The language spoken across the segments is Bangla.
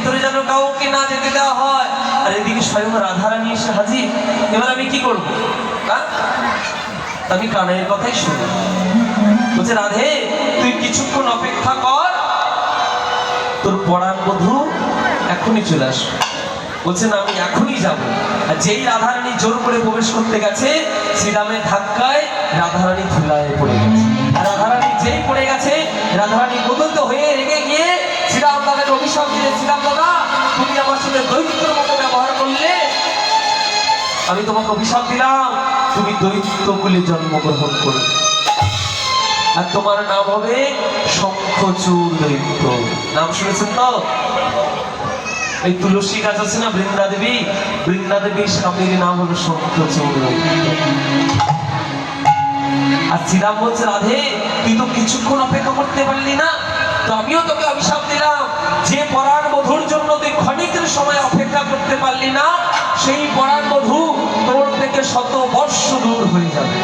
ভিতরে যেন কাউকে না যেতে দেওয়া হয়। আর এদিকে স্বয়ং রাধারানী এসে হাজির। এবার আমি কি করবো? আমি কানের কথাই শুনি। বলছে, রাধে তুই কিছুক্ষণ অপেক্ষা কর, তোর পরাণ বধূ এখনই চলে আসবে। বলছে না, আমি এখনই যাব। আর যেই রাধারানী জোর করে প্রবেশ করতে গেছে, শ্রীরামের ধাক্কায় রাধারানী ধুলায় পড়ে গেছে। রাধারানী যেই পড়ে গেছে, রাধারানী বদন্ত হয়ে রেগে গিয়ে শ্রীরাম দাদাকে অভিশাপ দিলে, শ্রীরাম দাদা তুমি আমার সাথে দৈত্যের মতো ব্যবহার করলে, আমি তোমাকে অভিশাপ দিলাম, তুমি দৈত্য কুলে জন্মগ্রহণ করবে, আর তোমার নাম হবে শঙ্খচূড় দৈত্য। নাম শুনেছেন তো? এই তুলসী গাছ আছে না বৃন্দা দেবী, বৃন্দা দেবীর স্বামীর নাম হলো শঙ্খচূড় দৈত্য। আর শ্রীরাম বলছে, রাধে তুই তো কিছুক্ষণ অপেক্ষা করতে পারলি না, তো আমিও তোকে অভিশাপ দিলাম, যে পরাণ বধূর জন্য তুই ক্ষণিকের সময় অপেক্ষা করতে পারলি না, সেই পরাণ বধূ তোর থেকে 100 বর্ষ দূর হয়ে যাবে।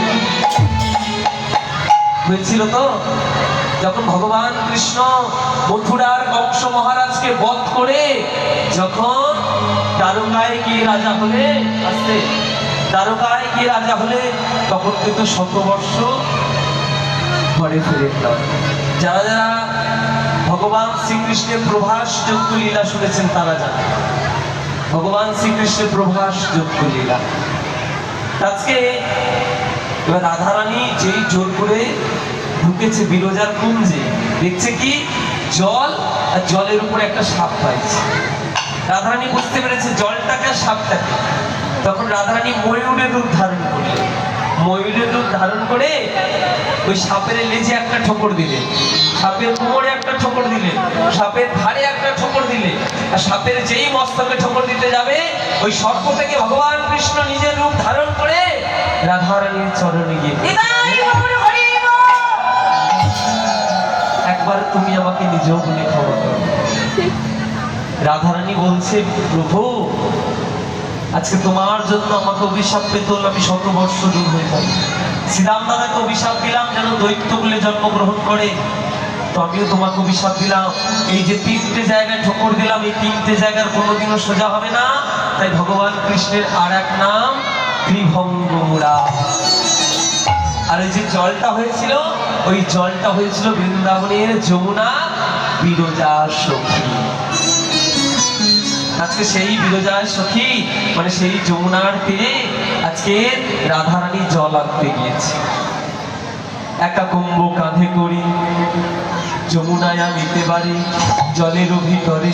হয়েছিল তো যখন ভগবান কৃষ্ণ মথুরার কংস মহারাজকে বধ করে যখন দ্বারকায় গিয়ে রাজা হলে, আসতে দ্বারকায় গিয়ে রাজা হলে, তখন কিন্তু 100 বর্ষ ঘরে ফিরে এলাম। যারা যারা ভগবান শ্রীকৃষ্ণের প্রভাস যোগ্য লীলা শুনেছেন তারা জানেন ভগবান শ্রীকৃষ্ণের প্রভাস যোগ্য লীলা। আজকে এবার রাধারানী যেই জোর করে ঢুকেছে বিরজার কুঞ্জে, দেখছে কি জল, আর জলের উপরে একটা সাপ পাইছে। রাধারানী বুঝতে পেরেছে জলটাকে আর সাপটাকে। তখন রাধারানী ময়ূরের রূপ ধারণ করলেন। ময়ূরের রূপ ধারণ করে ওই সাপের লেজে একটা ঠোকর দিলেন, সাপের কোমরে একটা ঠোকর দিলেন, সাপের ধারে একটা ঠোকর দিলেন। আর সাপের যেই মস্তকে ঠোকর দিতে যাবে, ওই সর্প থেকে ভগবান কৃষ্ণ নিজের রূপ ধারণ করে রাধারানীর চরণে গিয়ে, একবার তুমি আমাকে নিজেও বলে ক্ষমা করো। রাধারানী বলছে, প্রভু আজকে তোমার জন্য আমাকে অভিশাপ পেত, আমি 100 বর্ষ দূর হয়ে যাবো। শ্রীরাম দাদাকে অভিশাপ দিলাম যেন দৈত্য কুলে জন্মগ্রহণ করে, তো আমিও তোমাকে অভিশাপ দিলাম, এই যে 3টে জায়গায় ঠোকর দিলাম, এই 3টে জায়গার কোনোদিনও সোজা হবে না। তাই ভগবান কৃষ্ণের আর এক নাম ত্রিভঙ্গ মুড়া। আর ওই যে জলটা হয়েছিল, ওই জলটা হয়েছিল বৃন্দাবনের যমুনা বিরজা সখী। আজকে সেই বিরজা সখী মানে সেই যমুনার তীরে আজকে রাধারানী জল আনতে গিয়েছে। একা কুম্ভ কাঁধে করি যমুনায় নিতে পারি, জলের ভিতরে